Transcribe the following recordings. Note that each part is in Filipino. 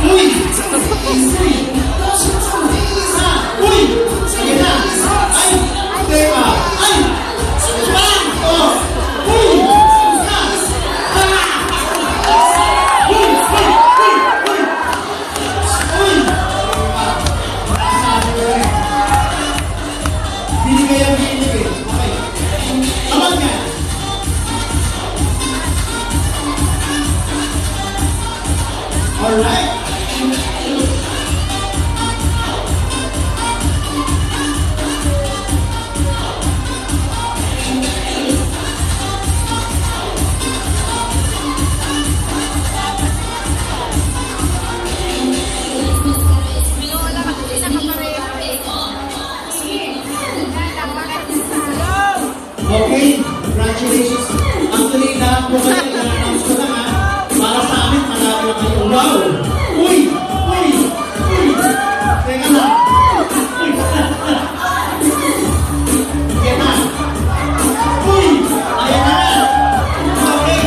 Uy! Uy! Uy! Ayan na! Ay! Teka! Ay! Bang! Oh! Uy! Isa! Uy! Uy! Uy! Uy! Uy! Hindi kaya binig eh. Okay. Aman nga! Alright! Okay, congratulations. Actually, lahat po kayo, i-announce ko lang ha. Para sa amin, marami na kayo. Wow! Uy! Uy! Uy! Teka na! Uy! Ayan na! Uy! Ayan na! Okay!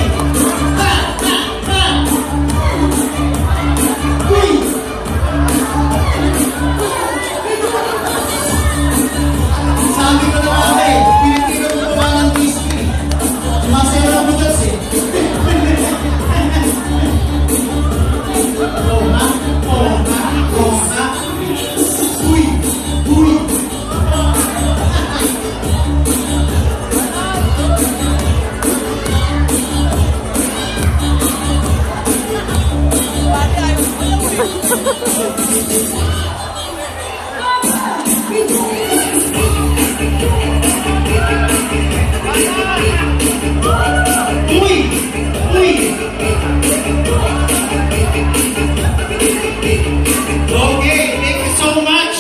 Ha! Ha! Ha! Uy! Sabi ko na kami, Pilipino ko pa ng whiskey. Masera ko kasi. Oo na, oo na, oo na. Uy, uy. Uy! Uy! Okay, thank you so much.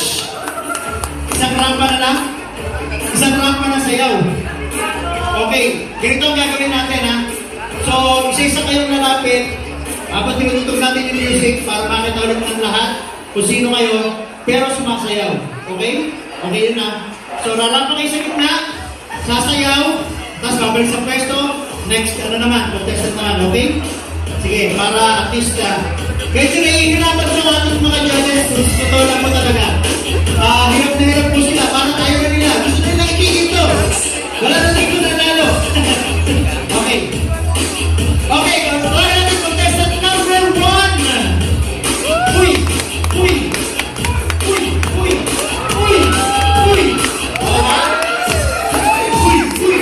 Isang rampa na lang. Isang rampa na sayaw. Okay, ganito ang gagawin natin ha. So, isa-isa kayong lalapit. Habang tinutugtog natin yung music para makita ulit ng lahat kung sino kayo, pero sumasayaw. Okay? Okay yun na. So, lalampa kayo sa gitna, sasayaw, tapos babalik sa pwesto. Next, ano naman, contestant naman, okay? Sige, para at least, medyo nahihirapan sa ating mga judges, totoo lang po talaga. Hirap na hirap po sila, para tayo na nila. Gusto nila itigil to. Wala na dito na lalo. Okay. Okay, try natin contestant number 1. Uy! Uy! Uy! Uy! Uy! Uy! Okay? Uy! Uy!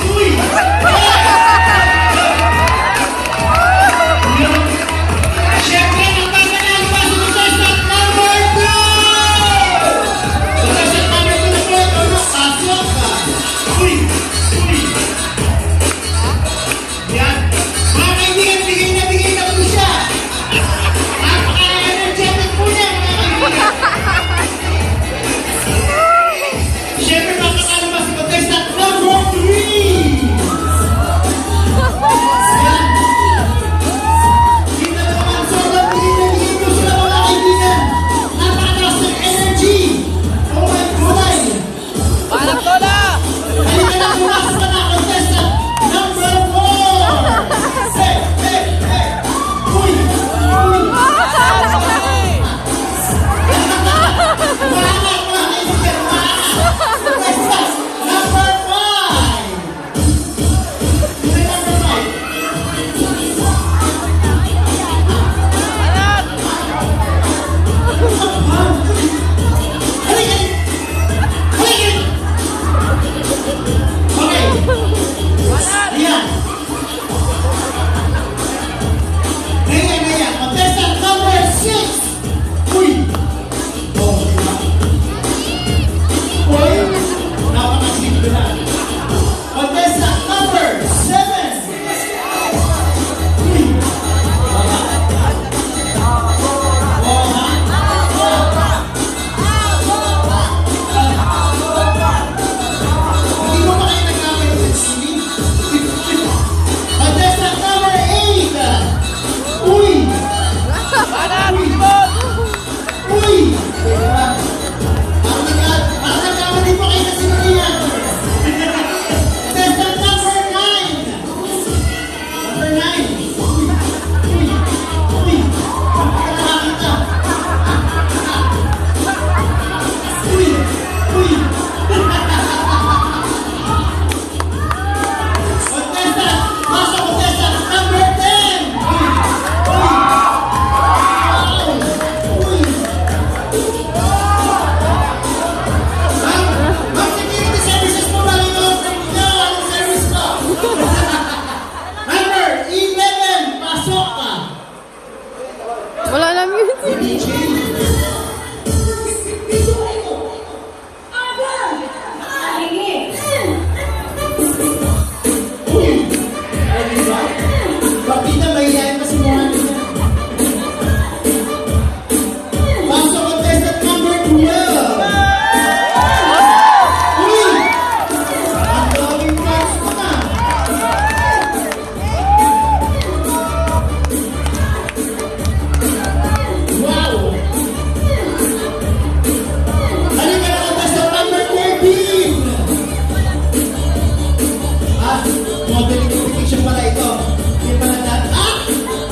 Uy! Siyempre, nagpapanalo pa sa contestant number 2! Contestant number 2 na po, pasok ka! Uy! Uy!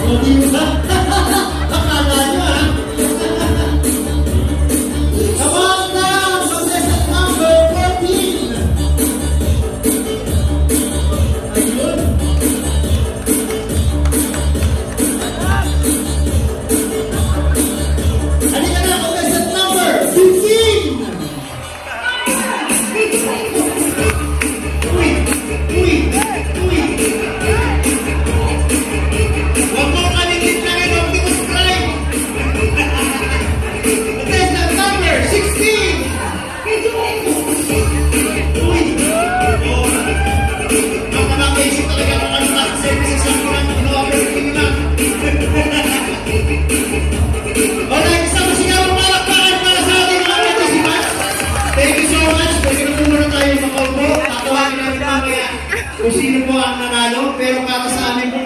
O, di ba? Akala nyo, ha? Come on now, contestant number 14. Ayun. Halika na, contestant number 15. Uy! Uy! Uy! Huwag mo kamingit lang ito, hindi mo subscribe! Contestant number 16! Uy! Oh! Nakaka-basic talaga kung ano nasa services lang ko lang in-overthink lang. Alright, isang masigawang palakpakan para sa ating mga participants. Thank you so much. Pwede na po muna tayo makalbo. Tatawagan namin mamaya kung sino po ang nanalo. Pero para sa amin po